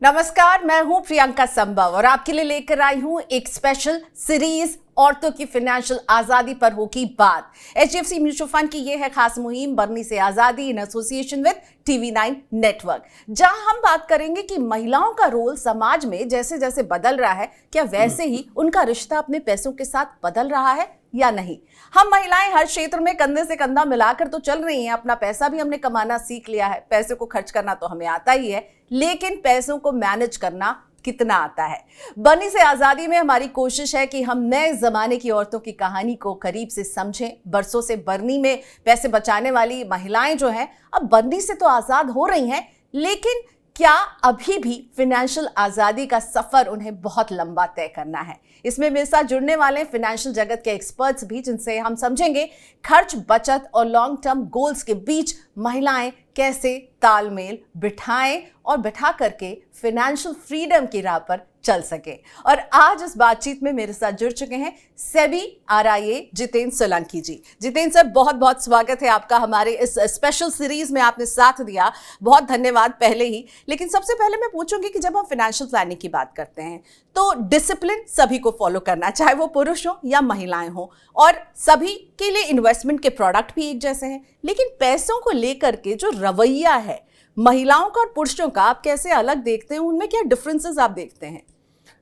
नमस्कार, मैं हूं प्रियंका संभव और आपके लिए लेकर आई हूं एक स्पेशल सीरीज औरतों की फाइनेंशियल आजादी पर होगी बात। एचडीएफसी म्यूचुअल फंड की यह है खास मुहिम बरनी से आजादी in association with TV9 network, जहां हम बात करेंगे कि महिलाओं का रोल समाज में जैसे जैसे बदल रहा है, क्या वैसे ही उनका रिश्ता अपने पैसों के साथ बदल रहा है या नहीं। हम महिलाएं हर क्षेत्र में कंधे से कंधा मिलाकर तो चल रही हैं, अपना पैसा भी हमने कमाना सीख लिया है, पैसे को खर्च करना तो हमें आता ही है, लेकिन पैसों को मैनेज करना कितना आता है। बरनी से आजादी में हमारी कोशिश है कि हम नए जमाने की औरतों की कहानी को करीब से समझें। बरसों से बरनी में पैसे बचाने वाली महिलाएं जो हैं, अब बरनी से तो आजाद हो रही हैं, लेकिन क्या अभी भी फाइनेंशियल आजादी का सफर उन्हें बहुत लंबा तय करना है। इसमें मेरे साथ जुड़ने वाले फाइनेंशियल जगत के एक्सपर्ट्स भी, जिनसे हम समझेंगे खर्च, बचत और लॉन्ग टर्म गोल्स के बीच महिलाएं कैसे तालमेल बिठाएं और बिठा करके फाइनेंशियल फ्रीडम की राह पर चल सके। और आज इस बातचीत में मेरे साथ जुड़ चुके हैं सेबी RIA जितेंद्र सोलंकी जी। जितेंद्र सर, बहुत बहुत स्वागत है आपका हमारे इस स्पेशल सीरीज में, आपने साथ दिया, बहुत धन्यवाद पहले ही। लेकिन सबसे पहले मैं पूछूंगी कि जब हम फाइनेंशियल प्लानिंग की बात करते हैं तो डिसिप्लिन सभी को फॉलो करना, चाहे वो पुरुष हो या महिलाएं हो, और सभी के लिए इन्वेस्टमेंट के प्रोडक्ट भी एक जैसे हैं, लेकिन पैसों को लेकर के जो रवैया है महिलाओं का और पुरुषों का, आप कैसे अलग देखते हैं, उनमें क्या डिफरेंसेस आप देखते हैं?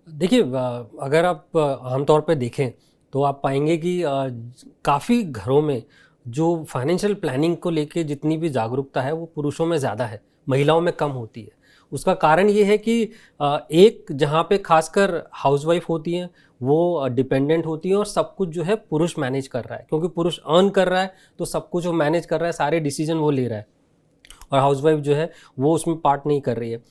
देखिए, अगर आप आमतौर पे देखें तो आप पाएंगे कि काफ़ी घरों में जो फाइनेंशियल प्लानिंग को लेके जितनी भी जागरूकता है वो पुरुषों में ज़्यादा है, महिलाओं में कम होती है। उसका कारण ये है कि एक जहाँ पे खासकर हाउसवाइफ होती हैं वो डिपेंडेंट होती हैं और सब कुछ जो है पुरुष मैनेज कर रहा है, क्योंकि पुरुष अर्न कर रहा है तो सब कुछ वो मैनेज कर रहा है, सारे डिसीजन वो ले रहा है, और हाउसवाइफ जो है वो उसमें पार्ट नहीं कर रही है।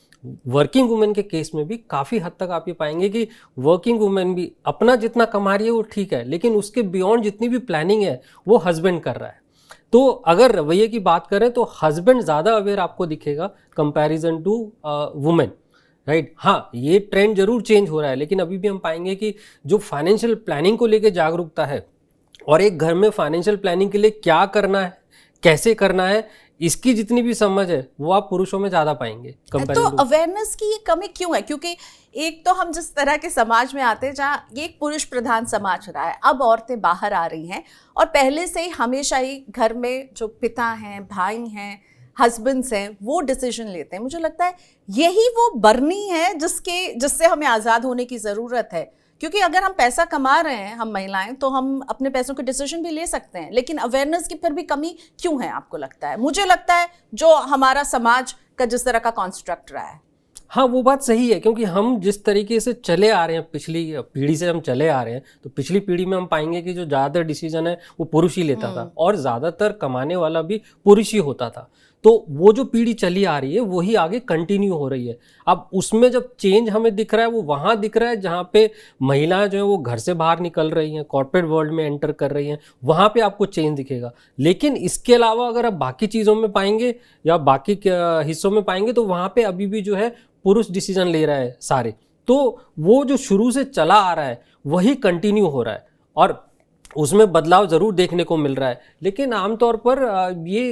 वर्किंग वुमेन के केस में भी काफ़ी हद तक आप ये पाएंगे कि वर्किंग वुमेन भी अपना जितना कमा रही है वो ठीक है, लेकिन उसके बियॉन्ड जितनी भी प्लानिंग है वो हस्बैंड कर रहा है। तो अगर रवैये की बात करें तो हस्बैंड ज़्यादा अवेयर आपको दिखेगा कंपैरिजन टू वुमेन, राइट। हाँ, ये ट्रेंड जरूर चेंज हो रहा है, लेकिन अभी भी हम पाएंगे कि जो फाइनेंशियल प्लानिंग को लेकर जागरूकता है और एक घर में फाइनेंशियल प्लानिंग के लिए क्या करना है, कैसे करना है, इसकी जितनी भी समझ है वो आप पुरुषों में ज्यादा पाएंगे। तो अवेयरनेस की ये कमी क्यों है? क्योंकि एक तो हम जिस तरह के समाज में आते हैं जहाँ ये एक पुरुष प्रधान समाज रहा है, अब औरतें बाहर आ रही हैं, और पहले से ही हमेशा ही घर में जो पिता हैं, भाई हैं, हस्बैंड्स हैं, वो डिसीजन लेते हैं। मुझे लगता है यही वो बरनी है जिससे हमें आज़ाद होने की ज़रूरत है। क्योंकि अगर हम पैसा कमा रहे हैं, हम महिलाएं, तो हम अपने पैसों के डिसीजन भी ले सकते हैं, लेकिन अवेयरनेस की फिर भी कमी क्यों है आपको लगता है? मुझे लगता है जो हमारा समाज का जिस तरह का कॉन्स्ट्रक्ट रहा है। हाँ, वो बात सही है, क्योंकि हम जिस तरीके से चले आ रहे हैं, पिछली पीढ़ी से हम चले आ रहे हैं, तो पिछली पीढ़ी में हम पाएंगे कि जो ज़्यादातर डिसीजन है वो पुरुष ही लेता था और ज़्यादातर कमाने वाला भी पुरुष ही होता था। तो वो जो पीढ़ी चली आ रही है वही आगे कंटिन्यू हो रही है। अब उसमें जब चेंज हमें दिख रहा है वो वहाँ दिख रहा है जहाँ पे महिलाएं जो है वो घर से बाहर निकल रही हैं, कॉर्पोरेट वर्ल्ड में एंटर कर रही हैं, वहाँ पे आपको चेंज दिखेगा। लेकिन इसके अलावा अगर आप बाकी चीज़ों में पाएंगे या बाकी हिस्सों में पाएंगे तो वहाँ पे अभी भी जो है पुरुष डिसीजन ले रहा है सारे। तो वो जो शुरू से चला आ रहा है वही कंटिन्यू हो रहा है और उसमें बदलाव ज़रूर देखने को मिल रहा है। लेकिन आमतौर पर ये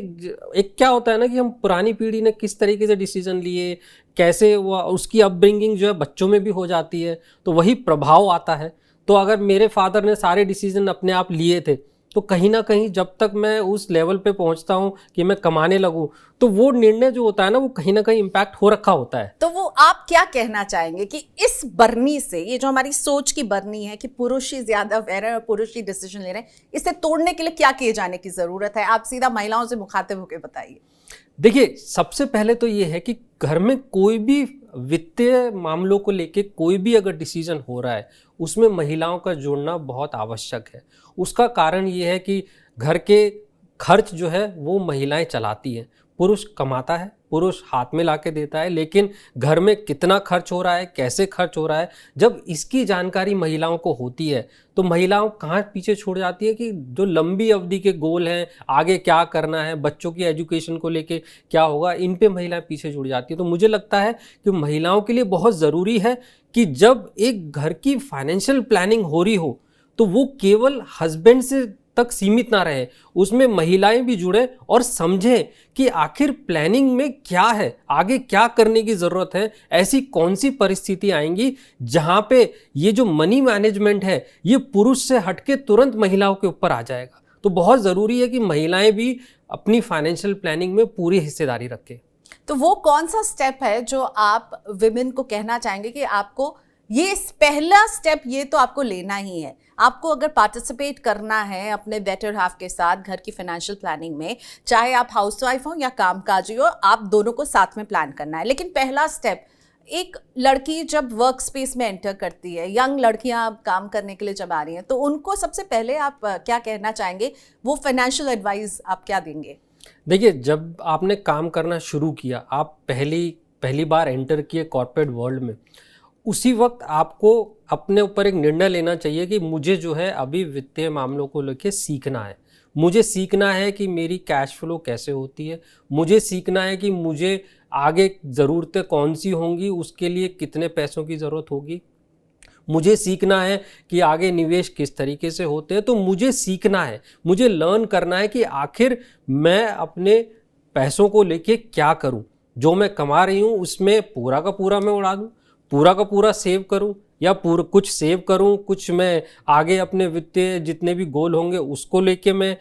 एक क्या होता है ना कि हम पुरानी पीढ़ी ने किस तरीके से डिसीजन लिए, कैसे वो उसकी अपब्रिंगिंग जो है बच्चों में भी हो जाती है, तो वही प्रभाव आता है। तो अगर मेरे फादर ने सारे डिसीजन अपने आप लिए थे तो कहीं ना कहीं जब तक मैं उस लेवल पे पहुंचता हूं कि मैं कमाने लगूं तो वो निर्णय जो होता है ना वो कहीं ना कहीं इम्पैक्ट हो रखा होता है। तो वो आप क्या कहना चाहेंगे कि इस बरनी से, ये जो हमारी सोच की बरनी है कि पुरुष ही ज्यादा अवेयर है और पुरुष ही डिसीजन ले रहे हैं, इसे तोड़ने के लिए क्या किए जाने की जरूरत है? आप सीधा महिलाओं से मुखातिब होकर बताइए। देखिए, सबसे पहले तो ये है कि घर में कोई भी वित्तीय मामलों को लेके कोई भी अगर डिसीजन हो रहा है उसमें महिलाओं का जोड़ना बहुत आवश्यक है। उसका कारण ये है कि घर के खर्च जो है वो महिलाएं चलाती हैं, पुरुष कमाता है, पुरुष हाथ में लाके देता है, लेकिन घर में कितना खर्च हो रहा है, कैसे खर्च हो रहा है, जब इसकी जानकारी महिलाओं को होती है तो महिलाओं कहाँ पीछे छोड़ जाती है कि जो लंबी अवधि के गोल हैं, आगे क्या करना है, बच्चों की एजुकेशन को लेके क्या होगा, इन पे महिलाएं पीछे जुड़ जाती है। तो मुझे लगता है कि महिलाओं के लिए बहुत ज़रूरी है कि जब एक घर की फाइनेंशियल प्लानिंग हो रही हो तो वो केवल हस्बैंड से तक सीमित ना रहे, उसमें महिलाएं भी जुड़े और समझें कि आखिर प्लानिंग में क्या है, आगे क्या करने की ज़रूरत है, ऐसी कौन सी परिस्थिति आएंगी जहां पे ये जो मनी मैनेजमेंट है ये पुरुष से हटके तुरंत महिलाओं के ऊपर आ जाएगा। तो बहुत ज़रूरी है कि महिलाएं भी अपनी फाइनेंशियल प्लानिंग में पूरी हिस्सेदारी रखें। तो वो कौन सा स्टेप है जो आप विमेन को कहना चाहेंगे कि आपको ये पहला स्टेप ये तो आपको लेना ही है? आपको अगर पार्टिसिपेट करना है अपने बेटर हाफ के साथ घर की फाइनेंशियल प्लानिंग में, चाहे आप हाउसवाइफ हो या कामकाजी हो, आप दोनों को साथ में प्लान करना है। लेकिन पहला स्टेप, एक लड़की जब वर्क स्पेस में एंटर करती है, यंग लड़कियां काम करने के लिए जब आ रही हैं, तो उनको सबसे पहले आप क्या कहना चाहेंगे? वो फाइनेंशियल एडवाइस आप क्या देंगे? देखिए, जब आपने काम करना शुरू किया, आप पहली बार एंटर किए कॉर्पोरेट वर्ल्ड में, उसी वक्त आपको अपने ऊपर एक निर्णय लेना चाहिए कि मुझे जो है अभी वित्तीय मामलों को लेकर सीखना है। मुझे सीखना है कि मेरी कैश फ्लो कैसे होती है, मुझे सीखना है कि मुझे आगे ज़रूरतें कौन सी होंगी, उसके लिए कितने पैसों की ज़रूरत होगी, मुझे सीखना है कि आगे निवेश किस तरीके से होते हैं। तो मुझे सीखना है, मुझे लर्न करना है कि आखिर मैं अपने पैसों को लेके क्या करूं। जो मैं कमा रही हूं उसमें पूरा का पूरा मैं उड़ा दूं, पूरा का पूरा सेव करूं, या पूरा कुछ सेव करूं, कुछ मैं आगे अपने वित्तीय जितने भी गोल होंगे उसको लेके मैं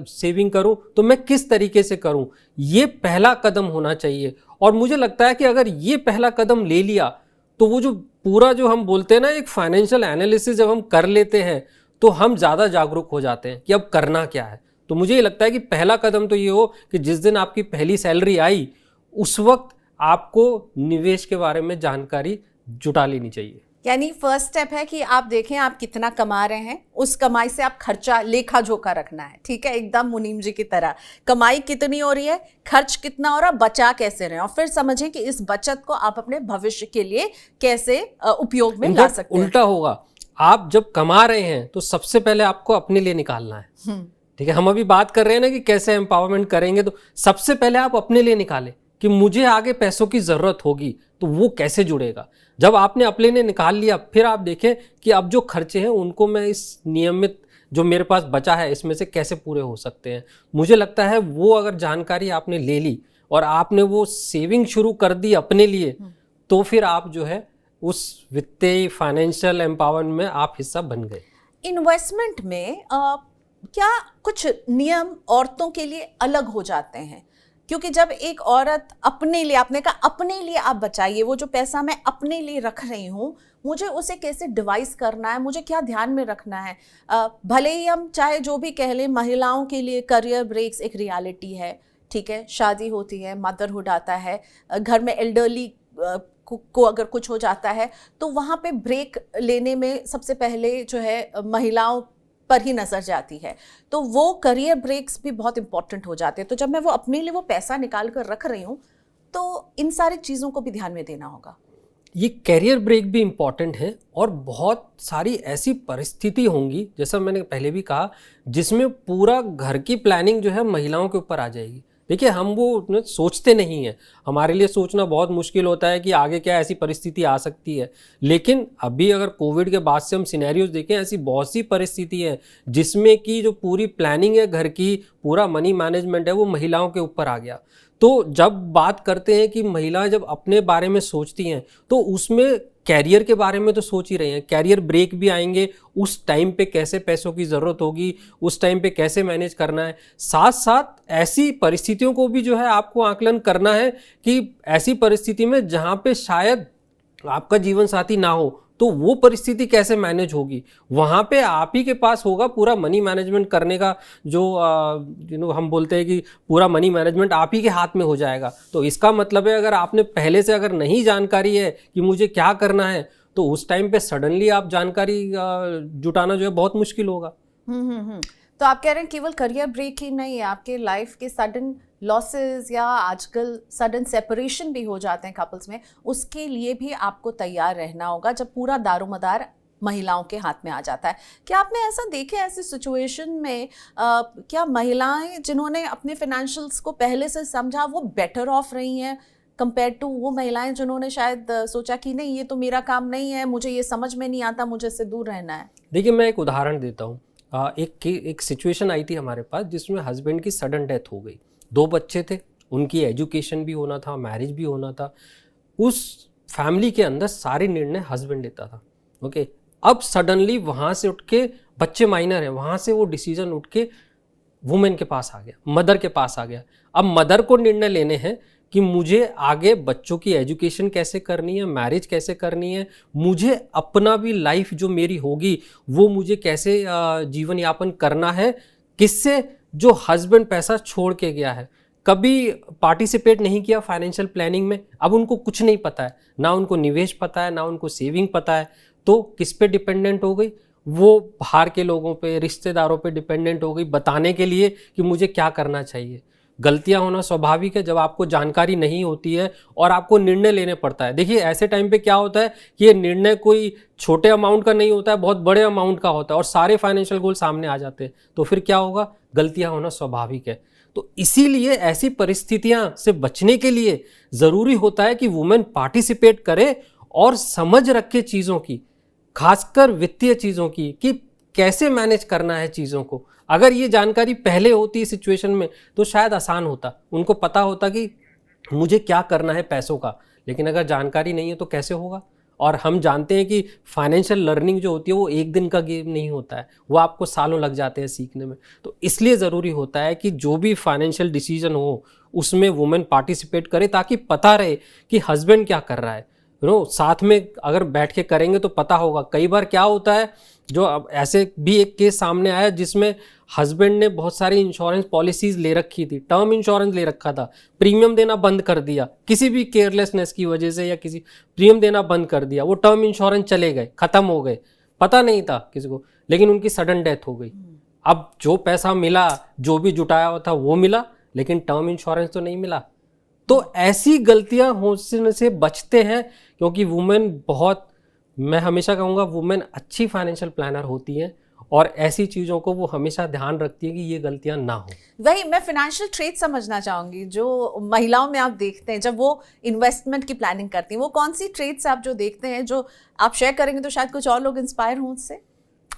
सेविंग करूं। तो मैं किस तरीके से करूं, ये पहला कदम होना चाहिए। और मुझे लगता है कि अगर ये पहला कदम ले लिया तो वो जो पूरा जो हम बोलते हैं ना, एक फाइनेंशियल एनालिसिस जब हम कर लेते हैं तो हम ज़्यादा जागरूक हो जाते हैं कि अब करना क्या है। तो मुझे ये लगता है कि पहला कदम तो ये हो कि जिस दिन आपकी पहली सैलरी आई उस वक्त आपको निवेश के बारे में जानकारी जुटा लेनी चाहिए। यानी फर्स्ट स्टेप है कि आप देखें आप कितना कमा रहे हैं, उस कमाई से आप खर्चा लेखा जोखा रखना है। ठीक है, एकदम मुनीम जी की तरह कमाई कितनी हो रही है, खर्च कितना हो रहा है, बचा कैसे रहे, और फिर समझें कि इस बचत को आप अपने भविष्य के लिए कैसे उपयोग में ला सकते हैं। उल्टा होगा, आप जब कमा रहे हैं तो सबसे पहले आपको अपने लिए निकालना है। ठीक है, हम अभी बात कर रहे हैं ना कि कैसे एम्पावरमेंट करेंगे, तो सबसे पहले आप अपने लिए निकालें कि मुझे आगे पैसों की जरूरत होगी, तो वो कैसे जुड़ेगा। जब आपने अपने लिए निकाल लिया, फिर आप देखें कि अब जो खर्चे हैं उनको मैं इस नियमित जो मेरे पास बचा है इसमें से कैसे पूरे हो सकते हैं। मुझे लगता है वो अगर जानकारी आपने ले ली और आपने वो सेविंग शुरू कर दी अपने लिए, तो फिर आप जो है उस वित्तीय फाइनेंशियल एम्पावरमेंट में आप हिस्सा बन गए। इन्वेस्टमेंट में क्या कुछ नियम औरतों के लिए अलग हो जाते हैं? क्योंकि जब एक औरत अपने लिए, आपने कहा अपने लिए आप बचाइए, वो जो पैसा मैं अपने लिए रख रही हूँ मुझे उसे कैसे डिवाइस करना है, मुझे क्या ध्यान में रखना है। भले ही हम चाहे जो भी कह लें, महिलाओं के लिए करियर ब्रेक्स एक रियलिटी है। ठीक है, शादी होती है, मदरहुड आता है, घर में एल्डरली को अगर कुछ हो जाता है तो वहाँ पे ब्रेक लेने में सबसे पहले जो है महिलाओं पर ही नजर जाती है। तो वो करियर ब्रेक्स भी बहुत इंपॉर्टेंट हो जाते हैं। तो जब मैं वो अपने लिए वो पैसा निकाल कर रख रही हूँ तो इन सारी चीज़ों को भी ध्यान में देना होगा। ये कैरियर ब्रेक भी इम्पॉर्टेंट है, और बहुत सारी ऐसी परिस्थिति होंगी, जैसा मैंने पहले भी कहा, जिसमें पूरा घर की प्लानिंग जो है महिलाओं के ऊपर आ जाएगी। देखिए, हम वो सोचते नहीं हैं, हमारे लिए सोचना बहुत मुश्किल होता है कि आगे क्या ऐसी परिस्थिति आ सकती है। लेकिन अभी अगर कोविड के बाद से हम सिनेरियोज देखें, ऐसी बहुत सी परिस्थिति है जिसमें कि जो पूरी प्लानिंग है घर की, पूरा मनी मैनेजमेंट है, वो महिलाओं के ऊपर आ गया। तो जब बात करते हैं कि महिलाएं जब अपने बारे में सोचती हैं तो उसमें कैरियर के बारे में तो सोच ही रही हैं, कैरियर ब्रेक भी आएंगे, उस टाइम पे कैसे पैसों की ज़रूरत होगी, उस टाइम पे कैसे मैनेज करना है। साथ साथ ऐसी परिस्थितियों को भी जो है आपको आकलन करना है कि ऐसी परिस्थिति में जहाँ पे शायद आपका जीवन साथी ना हो, तो वो परिस्थिति कैसे मैनेज होगी। वहाँ पे आप ही के पास होगा पूरा मनी मैनेजमेंट करने का, जो हम बोलते हैं कि पूरा मनी मैनेजमेंट आप ही के हाथ में हो जाएगा। तो इसका मतलब है अगर आपने पहले से अगर नहीं जानकारी है कि मुझे क्या करना है, तो उस टाइम पे सडनली आप जानकारी जुटाना जो है बहुत मुश्किल होगा। तो आप कह रहे हैं केवल करियर ब्रेक ही नहीं है, आपके लाइफ के सडन लॉसेस या आजकल सडन सेपरेशन भी हो जाते हैं कपल्स में, उसके लिए भी आपको तैयार रहना होगा जब पूरा दारोमदार महिलाओं के हाथ में आ जाता है। क्या आपने ऐसा देखे, ऐसी सिचुएशन में क्या महिलाएं जिन्होंने अपने फाइनेंशियल्स को पहले से समझा वो बेटर ऑफ रही हैं कंपेयर टू वो महिलाएं जिन्होंने शायद सोचा कि नहीं ये तो मेरा काम नहीं है, मुझे ये समझ में नहीं आता, मुझे इससे दूर रहना है? देखिए, मैं एक उदाहरण देता हूँ। एक सिचुएशन आई थी हमारे पास जिसमें हस्बैंड की सडन डेथ हो गई। 2 बच्चे थे, उनकी एजुकेशन भी होना था, मैरिज भी होना था। उस फैमिली के अंदर सारे निर्णय हस्बैंड लेता था। ओके, अब सडनली वहाँ से उठ के, बच्चे माइनर हैं, वहाँ से वो डिसीजन उठ के वुमेन के पास आ गया, मदर के पास आ गया। अब मदर को निर्णय लेने हैं कि मुझे आगे बच्चों की एजुकेशन कैसे करनी है, मैरिज कैसे करनी है, मुझे अपना भी लाइफ जो मेरी होगी वो मुझे कैसे जीवन यापन करना है, किससे, जो हस्बैंड पैसा छोड़ के गया है, कभी पार्टिसिपेट नहीं किया फाइनेंशियल प्लानिंग में, अब उनको कुछ नहीं पता है, ना उनको निवेश पता है, ना उनको सेविंग पता है, तो किस पे डिपेंडेंट हो गई, वो बाहर के लोगों पे, रिश्तेदारों पे डिपेंडेंट हो गई बताने के लिए कि मुझे क्या करना चाहिए। गलतियां होना स्वाभाविक है जब आपको जानकारी नहीं होती है और आपको निर्णय लेने पड़ता है। देखिए ऐसे टाइम पे क्या होता है कि ये निर्णय कोई छोटे अमाउंट का नहीं होता है, बहुत बड़े अमाउंट का होता है और सारे फाइनेंशियल गोल सामने आ जाते हैं, तो फिर क्या होगा, गलतियां होना स्वाभाविक है। तो इसीलिए ऐसी परिस्थितियां से बचने के लिए ज़रूरी होता है कि वुमेन पार्टिसिपेट करे और समझ रखे चीज़ों की, खासकर वित्तीय चीज़ों की, कि कैसे मैनेज करना है चीज़ों को। अगर ये जानकारी पहले होती सिचुएशन में तो शायद आसान होता, उनको पता होता कि मुझे क्या करना है पैसों का, लेकिन अगर जानकारी नहीं है तो कैसे होगा। और हम जानते हैं कि फाइनेंशियल लर्निंग जो होती है वो एक दिन का गेम नहीं होता है, वो आपको सालों लग जाते हैं सीखने में। तो इसलिए ज़रूरी होता है कि जो भी फाइनेंशियल डिसीजन हो उसमें वुमेन पार्टिसिपेट करे, ताकि पता रहे कि हस्बैंड क्या कर रहा है। साथ में अगर बैठ के करेंगे तो पता होगा। कई बार क्या होता है, जो अब ऐसे भी एक केस सामने आया जिसमें हस्बैंड ने बहुत सारी इंश्योरेंस पॉलिसीज ले रखी थी, टर्म इंश्योरेंस ले रखा था, प्रीमियम देना बंद कर दिया किसी भी केयरलेसनेस की वजह से, या किसी प्रीमियम देना बंद कर दिया, वो टर्म इंश्योरेंस चले गए, खत्म हो गए, पता नहीं था किसी को, लेकिन उनकी सडन डेथ हो गई। अब जो पैसा मिला, जो भी जुटाया हुआ था वो मिला, लेकिन टर्म इंश्योरेंस तो नहीं मिला। तो ऐसी गलतियां होने से बचते हैं, क्योंकि वुमेन बहुत, मैं हमेशा कहूँगा वुमेन अच्छी फाइनेंशियल प्लानर होती हैं और ऐसी चीज़ों को वो हमेशा ध्यान रखती है कि ये गलतियां ना हो। वही मैं फाइनेंशियल ट्रेड समझना चाहूंगी जो महिलाओं में आप देखते हैं जब वो इन्वेस्टमेंट की प्लानिंग करती हैं, वो कौन सी ट्रेड्स आप जो देखते हैं जो आप शेयर करेंगे तो शायद कुछ और लोग इंस्पायर हों उससे?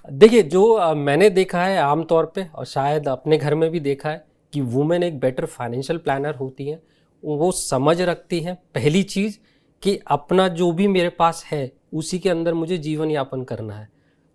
देखिए, जो मैंने देखा है आमतौर पे, और शायद अपने घर में भी देखा है, कि वुमेन एक बेटर फाइनेंशियल प्लानर होती हैं। वो समझ रखती हैं पहली चीज़ कि अपना जो भी मेरे पास है उसी के अंदर मुझे जीवन यापन करना है।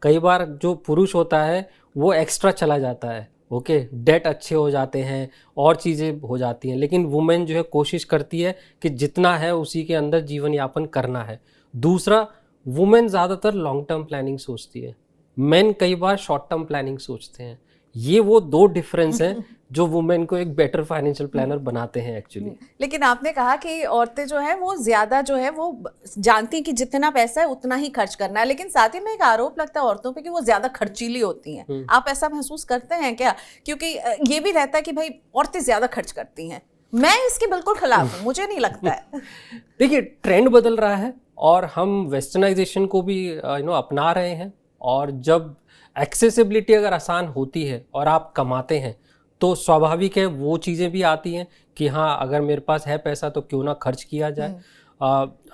कई बार जो पुरुष होता है वो एक्स्ट्रा चला जाता है, ओके, डेट अच्छे हो जाते हैं और चीज़ें हो जाती हैं, लेकिन वुमेन जो है कोशिश करती है कि जितना है उसी के अंदर जीवन यापन करना है। दूसरा, वुमेन ज़्यादातर लॉन्ग टर्म प्लानिंग सोचती है, मेन कई बार शॉर्ट टर्म प्लानिंग सोचते हैं। ये वो 2 डिफरेंस हैं जो वुमेन को एक बेटर फाइनेंशियल प्लानर बनाते हैं एक्चुअली। लेकिन आपने कहा कि औरतें जो है वो ज्यादा जो है वो जानती हैं कि जितना पैसा है उतना ही खर्च करना है, लेकिन साथ ही में एक आरोप लगता है औरतों पे कि वो ज्यादा खर्चीली होती हैं। आप ऐसा महसूस करते हैं क्या? क्योंकि ये भी रहता है कि भाई औरतें ज्यादा खर्च करती हैं। मैं इसके बिल्कुल खिलाफ हूँ, मुझे नहीं लगता है। देखिए, ट्रेंड बदल रहा है और हम वेस्टर्नाइजेशन को भी अपना रहे हैं, और जब एक्सेसिबिलिटी अगर आसान होती है और आप कमाते हैं तो स्वाभाविक है वो चीज़ें भी आती हैं कि हाँ, अगर मेरे पास है पैसा तो क्यों ना खर्च किया जाए।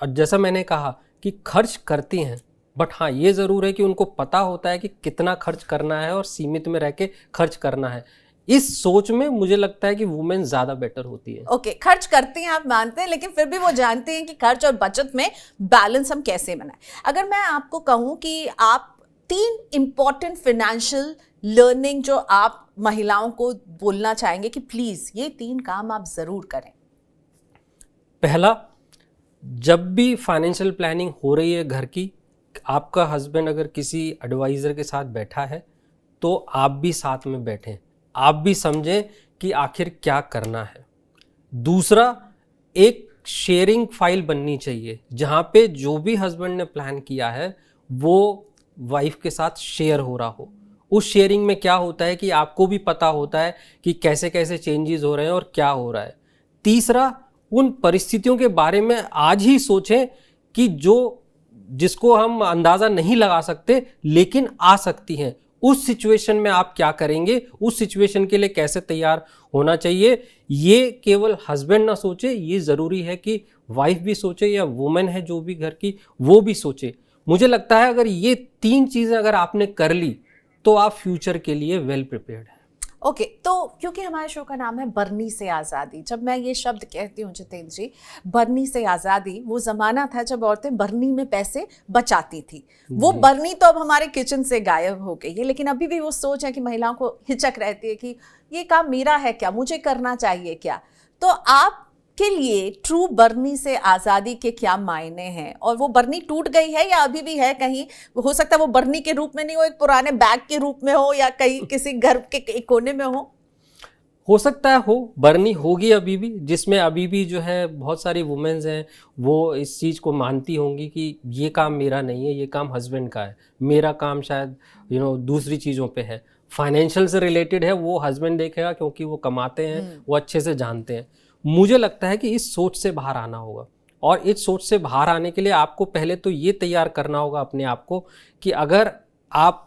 जैसा मैंने कहा कि खर्च करती हैं, बट हाँ ये ज़रूर है कि उनको पता होता है कि कितना खर्च करना है और सीमित में रह के खर्च करना है। इस सोच में मुझे लगता है कि वुमेन ज़्यादा बेटर होती है। ओके, खर्च करती हैं आप मानते हैं, लेकिन फिर भी वो जानते हैं कि खर्च और बचत में बैलेंस हम कैसे बनाएं। अगर मैं आपको कहूँ कि आप 3 इंपॉर्टेंट फाइनेंशियल लर्निंग जो आप महिलाओं को बोलना चाहेंगे कि प्लीज ये 3 काम आप जरूर करें। पहला, जब भी फाइनेंशियल प्लानिंग हो रही है घर की, आपका हस्बैंड अगर किसी एडवाइज़र के साथ बैठा है तो आप भी साथ में बैठें, आप भी समझें कि आखिर क्या करना है। दूसरा, एक शेयरिंग फाइल बननी चाहिए जहाँ पे जो भी हस्बैंड ने प्लान किया है वो वाइफ के साथ शेयर हो रहा हो। उस शेयरिंग में क्या होता है कि आपको भी पता होता है कि कैसे कैसे चेंजेस हो रहे हैं और क्या हो रहा है। तीसरा, उन परिस्थितियों के बारे में आज ही सोचें कि जिसको हम अंदाज़ा नहीं लगा सकते लेकिन आ सकती हैं। उस सिचुएशन में आप क्या करेंगे, उस सिचुएशन के लिए कैसे तैयार होना चाहिए। ये केवल हस्बैंड ना सोचे, ये ज़रूरी है कि वाइफ भी सोचे या वुमेन है जो भी घर की वो भी सोचे। मुझे लगता है अगर ये 3 चीज़ें अगर आपने कर ली तो आप फ्यूचर के लिए वेल प्रिपेयर्ड हैं। ओके तो क्योंकि हमारे शो का नाम है बरनी से आज़ादी, जब मैं ये शब्द कहती हूँ जितेंद्र जी, बरनी से आज़ादी, वो ज़माना था जब औरतें बरनी में पैसे बचाती थी। वो बरनी तो अब हमारे किचन से गायब हो गई है, लेकिन अभी भी वो सोच है कि महिलाओं को हिचक रहती है कि ये काम मेरा है क्या, मुझे करना चाहिए क्या। तो आप के लिए ट्रू बरनी से आज़ादी के क्या मायने हैं, और वो बरनी टूट गई है या अभी भी है कहीं? हो सकता है वो बरनी के रूप में नहीं हो, एक पुराने बैग के रूप में हो, या कहीं किसी घर के एक कोने में हो सकता है हो, बरनी होगी अभी भी, जिसमें अभी भी जो है बहुत सारी वुमेन्स हैं वो इस चीज़ को मानती होंगी कि ये काम मेरा नहीं है, ये काम हस्बैंड का है, मेरा काम शायद दूसरी चीज़ों पे है, फाइनेंशियल से रिलेटेड है, वो हस्बैंड देखेगा क्योंकि वो कमाते हैं, वो अच्छे से जानते हैं। मुझे लगता है कि इस सोच से बाहर आना होगा, और इस सोच से बाहर आने के लिए आपको पहले तो ये तैयार करना होगा अपने आप को कि अगर आप,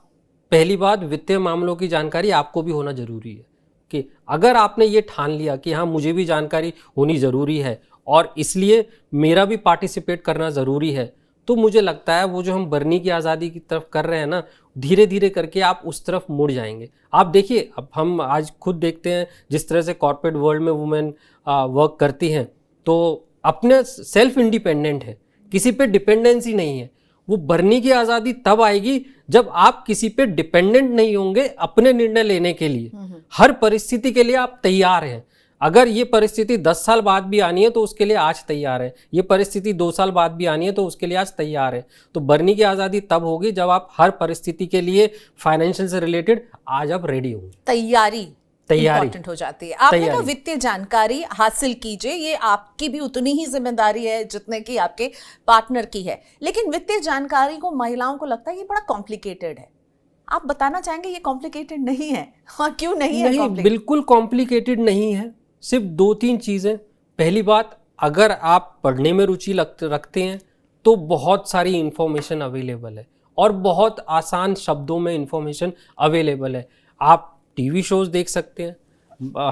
पहली बात, वित्तीय मामलों की जानकारी आपको भी होना जरूरी है। कि अगर आपने ये ठान लिया कि हाँ मुझे भी जानकारी होनी ज़रूरी है और इसलिए मेरा भी पार्टिसिपेट करना ज़रूरी है, तो मुझे लगता है वो जो हम बरनी की आज़ादी की तरफ कर रहे हैं ना, धीरे धीरे करके आप उस तरफ मुड़ जाएंगे। आप देखिए, अब हम आज खुद देखते हैं जिस तरह से कॉर्पोरेट वर्ल्ड में वुमेन वर्क करती हैं, तो अपने सेल्फ इंडिपेंडेंट है, किसी पे डिपेंडेंसी नहीं है। वो बरनी की आज़ादी तब आएगी जब आप किसी पे डिपेंडेंट नहीं होंगे अपने निर्णय लेने के लिए, हर परिस्थिति के लिए आप तैयार हैं। अगर ये परिस्थिति 10 साल बाद भी आनी है तो उसके लिए आज तैयार है, ये परिस्थिति 2 साल बाद भी आनी है तो उसके लिए आज तैयार है। तो बरनी की आज़ादी तब होगी जब आप हर परिस्थिति के लिए फाइनेंशियल से रिलेटेड आज आप रेडी होंगे। तैयारी इंपॉर्टेंट हो जाती है। आपने कहा वित्तीय जानकारी हासिल कीजिए, ये आपकी भी उतनी ही जिम्मेदारी है जितने की आपके पार्टनर की है, लेकिन वित्तीय जानकारी को महिलाओं को लगता है ये बड़ा कॉम्प्लिकेटेड है। आप बताना चाहेंगे ये कॉम्प्लिकेटेड नहीं है, और क्यों नहीं है? नहीं, बिल्कुल कॉम्प्लिकेटेड नहीं है। सिर्फ 2-3 चीज़ें। पहली बात, अगर आप पढ़ने में रुचि रखते हैं तो बहुत सारी इंफॉर्मेशन अवेलेबल है, और बहुत आसान शब्दों में इंफॉर्मेशन अवेलेबल है। आप टीवी शोज़ देख सकते हैं,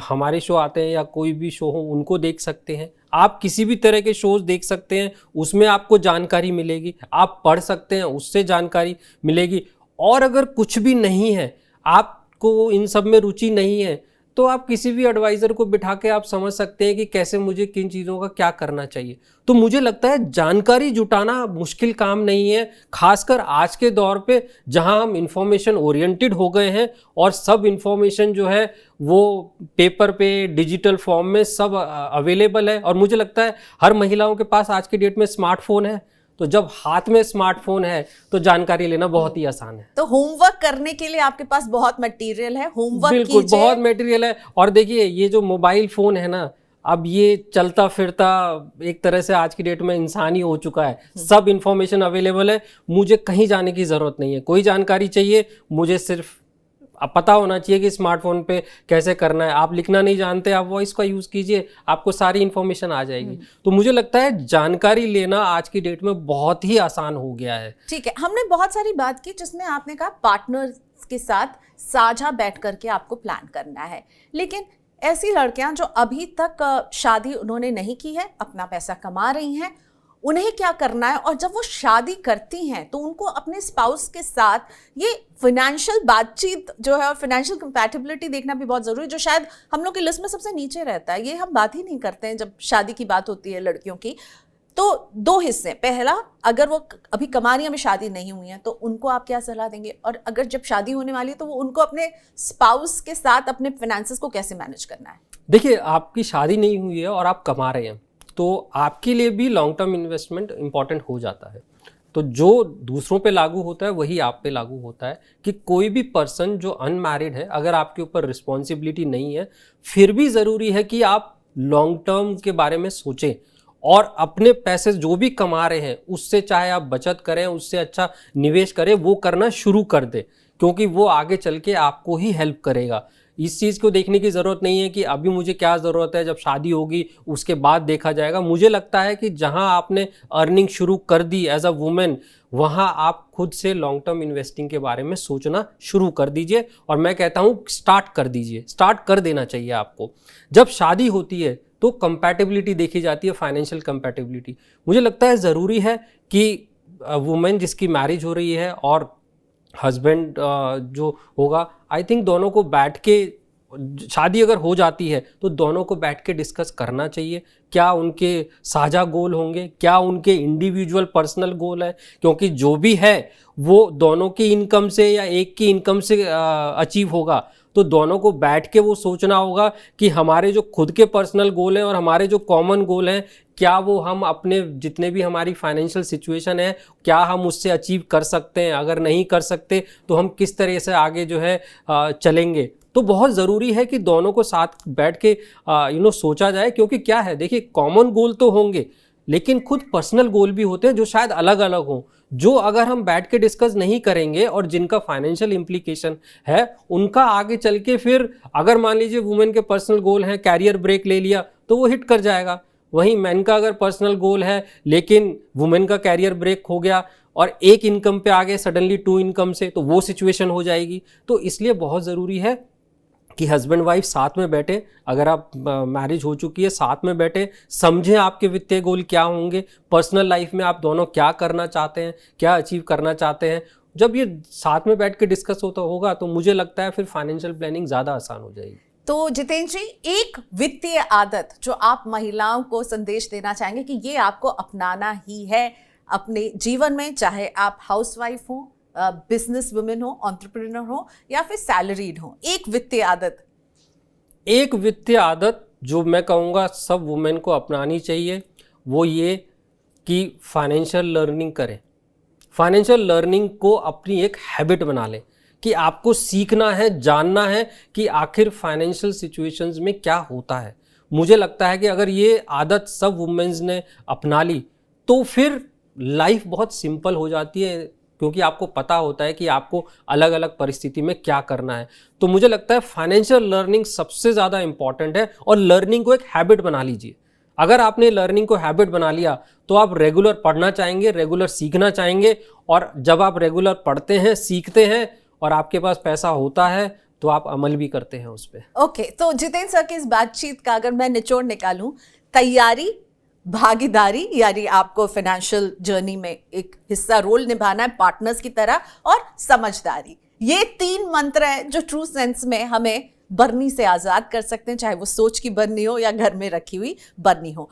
हमारे शो आते हैं या कोई भी शो हो उनको देख सकते हैं। आप किसी भी तरह के शोज़ देख सकते हैं, उसमें आपको जानकारी मिलेगी। आप पढ़ सकते हैं, उससे जानकारी मिलेगी। और अगर कुछ भी नहीं है, आपको इन सब में रुचि नहीं है, तो आप किसी भी एडवाइज़र को बिठा के आप समझ सकते हैं कि कैसे मुझे किन चीज़ों का क्या करना चाहिए। तो मुझे लगता है जानकारी जुटाना मुश्किल काम नहीं है, खासकर आज के दौर पे जहां हम इंफॉर्मेशन ओरिएंटेड हो गए हैं और सब इंफॉर्मेशन जो है वो पेपर पे, डिजिटल फॉर्म में सब अवेलेबल है। और मुझे लगता है हर महिलाओं के पास आज की डेट में स्मार्टफोन है, तो जब हाथ में स्मार्टफोन है तो जानकारी लेना बहुत ही आसान है। तो होमवर्क करने के लिए आपके पास बहुत मटेरियल है, होमवर्क बिल्कुल कीजिए। बहुत मटेरियल है। और देखिए, ये जो मोबाइल फ़ोन है ना, अब ये चलता फिरता एक तरह से आज की डेट में इंसान ही हो चुका है। सब इंफॉर्मेशन अवेलेबल है, मुझे कहीं जाने की ज़रूरत नहीं है। कोई जानकारी चाहिए, मुझे सिर्फ अब पता होना चाहिए कि स्मार्टफोन पे कैसे करना है। आप लिखना नहीं जानते, आप वॉइस का यूज़ कीजिए, आपको सारी इन्फॉर्मेशन आ जाएगी। तो मुझे लगता है जानकारी लेना आज की डेट में बहुत ही आसान हो गया है। ठीक है, हमने बहुत सारी बात की जिसमें आपने कहा पार्टनर्स के साथ साझा बैठ करके आपको प्लान करना है, लेकिन ऐसी लड़कियां जो अभी तक शादी उन्होंने नहीं की है, अपना पैसा कमा रही हैं, उन्हें क्या करना है? और जब वो शादी करती हैं तो उनको अपने स्पाउस के साथ ये फाइनेंशियल बातचीत जो है और फाइनेंशियल कंपैटिबिलिटी देखना भी बहुत ज़रूरी है, जो शायद हम लोग की लिस्ट में सबसे नीचे रहता है। ये हम बात ही नहीं करते हैं जब शादी की बात होती है लड़कियों की। तो 2 हिस्से, पहला, अगर वो अभी कमा रही हैं, अभी शादी नहीं हुई है, तो उनको आप क्या सलाह देंगे? और अगर जब शादी होने वाली है तो वो उनको अपने स्पाउस के साथ अपने फाइनेंसेस को कैसे मैनेज करना है? देखिए, आपकी शादी नहीं हुई है और आप कमा रहे हैं, तो आपके लिए भी लॉन्ग टर्म इन्वेस्टमेंट इंपॉर्टेंट हो जाता है। तो जो दूसरों पे लागू होता है वही आप पे लागू होता है कि कोई भी पर्सन जो अनमैरिड है, अगर आपके ऊपर रिस्पॉन्सिबिलिटी नहीं है, फिर भी ज़रूरी है कि आप लॉन्ग टर्म के बारे में सोचें और अपने पैसे जो भी कमा रहे हैं उससे, चाहे आप बचत करें, उससे अच्छा निवेश करें, वो करना शुरू कर दें, क्योंकि वो आगे चल के आपको ही हेल्प करेगा। इस चीज़ को देखने की ज़रूरत नहीं है कि अभी मुझे क्या ज़रूरत है, जब शादी होगी उसके बाद देखा जाएगा। मुझे लगता है कि जहां आपने अर्निंग शुरू कर दी एज अ वुमेन, वहां आप खुद से लॉन्ग टर्म इन्वेस्टिंग के बारे में सोचना शुरू कर दीजिए। और मैं कहता हूं स्टार्ट कर दीजिए, स्टार्ट कर देना चाहिए आपको। जब शादी होती है तो कंपैटिबिलिटी देखी जाती है, फाइनेंशियल कंपैटिबिलिटी। मुझे लगता है ज़रूरी है कि वुमेन जिसकी मैरिज हो रही है और हस्बैंड जो होगा, आई थिंक दोनों को बैठ के, शादी अगर हो जाती है तो दोनों को बैठ के डिस्कस करना चाहिए। क्या उनके साझा गोल होंगे, क्या उनके इंडिविजुअल पर्सनल गोल है, क्योंकि जो भी है वो दोनों की इनकम से या एक की इनकम से अचीव होगा। तो दोनों को बैठ के वो सोचना होगा कि हमारे जो खुद के पर्सनल गोल हैं और हमारे जो कॉमन गोल हैं, क्या वो हम अपने जितने भी हमारी फाइनेंशियल सिचुएशन है, क्या हम उससे अचीव कर सकते हैं। अगर नहीं कर सकते तो हम किस तरह से आगे जो है चलेंगे। तो बहुत ज़रूरी है कि दोनों को साथ बैठ के सोचा जाए, क्योंकि क्या है, देखिए, कॉमन गोल तो होंगे लेकिन खुद पर्सनल गोल भी होते हैं जो शायद अलग अलग हों, जो अगर हम बैठ के डिस्कस नहीं करेंगे और जिनका फाइनेंशियल इम्प्लीकेशन है, उनका आगे चल के फिर अगर मान लीजिए वुमेन के पर्सनल गोल हैं, कैरियर ब्रेक ले लिया तो वो हिट कर जाएगा। वहीं मैन का अगर पर्सनल गोल है लेकिन वुमेन का कैरियर ब्रेक हो गया और एक इनकम पे आ गए सडनली 2 इनकम से, तो वो सिचुएशन हो जाएगी। तो इसलिए बहुत ज़रूरी है कि हस्बैंड वाइफ साथ में बैठे, अगर आप मैरिज हो चुकी है साथ में बैठे, समझें आपके वित्तीय गोल क्या होंगे, पर्सनल लाइफ में आप दोनों क्या करना चाहते हैं, क्या अचीव करना चाहते हैं। जब ये साथ में बैठ के डिस्कस होता होगा तो मुझे लगता है फिर फाइनेंशियल प्लानिंग ज़्यादा आसान हो जाएगी। तो जितेंद्र जी, एक वित्तीय आदत जो आप महिलाओं को संदेश देना चाहेंगे कि ये आपको अपनाना ही है अपने जीवन में, चाहे आप हाउसवाइफ हो, बिजनेस वुमेन हो, एंटरप्रेन्योर हो या फिर सैलरीड हो, एक वित्तीय आदत। एक वित्तीय आदत जो मैं कहूँगा सब वुमेन को अपनानी चाहिए, वो ये कि फाइनेंशियल लर्निंग करें। फाइनेंशियल लर्निंग को अपनी एक हैबिट बना लें कि आपको सीखना है, जानना है कि आखिर फाइनेंशियल सिचुएशंस में क्या होता है। मुझे लगता है कि अगर ये आदत सब वुमेन्स ने अपना ली तो फिर लाइफ बहुत सिंपल हो जाती है, क्योंकि आपको पता होता है कि आपको अलग अलग परिस्थिति में क्या करना है। तो मुझे लगता है फाइनेंशियल लर्निंग सबसे ज़्यादा इंपॉर्टेंट है, और लर्निंग को एक हैबिट बना लीजिए। अगर आपने लर्निंग को हैबिट बना लिया तो आप रेगुलर पढ़ना चाहेंगे, रेगुलर सीखना चाहेंगे, और जब आप रेगुलर पढ़ते हैं, सीखते हैं और आपके पास पैसा होता है तो आप अमल भी करते हैं उस पर। ओके, तो जितेंद्र सर की इस बातचीत का अगर मैं निचोड़ निकालूं, तैयारी, भागीदारी, यानी आपको फाइनेंशियल जर्नी में एक हिस्सा रोल निभाना है पार्टनर्स की तरह, और समझदारी, ये 3 मंत्र हैं जो ट्रू सेंस में हमें बरनी से आजाद कर सकते हैं, चाहे वो सोच की बरनी हो या घर में रखी हुई बरनी हो।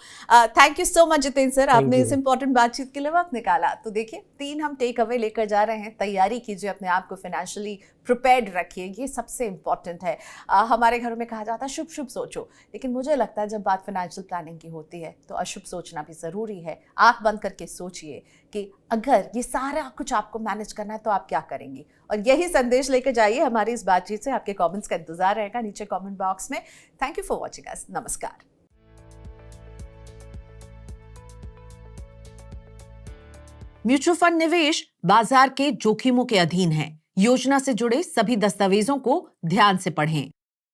Thank you so much Jitendra sir, आपने इस इंपॉर्टेंट बातचीत के लिए वक्त निकाला। तो देखिए, 3 हम टेक अवे लेकर जा रहे हैं। तैयारी कीजिए, अपने आप को फाइनेंशियली प्रिपेयर्ड रखिए, ये सबसे इंपॉर्टेंट है। हमारे घरों में कहा जाता है शुभ शुभ सोचो, लेकिन मुझे लगता है जब बात फाइनेंशियल प्लानिंग की होती है तो अशुभ सोचना भी ज़रूरी है। आंख बंद करके सोचिए कि अगर ये सारा कुछ आपको मैनेज करना है तो आप क्या करेंगी, और यही संदेश लेकर जाइए हमारी इस बातचीत से। आपके कमेंट्स का इंतजार रहेगा नीचे कमेंट बॉक्स में। Thank you for watching us. नमस्कार। म्यूचुअल फंड निवेश बाजार के जोखिमों के अधीन है। योजना से जुड़े सभी दस्तावेजों को ध्यान से पढ़ें।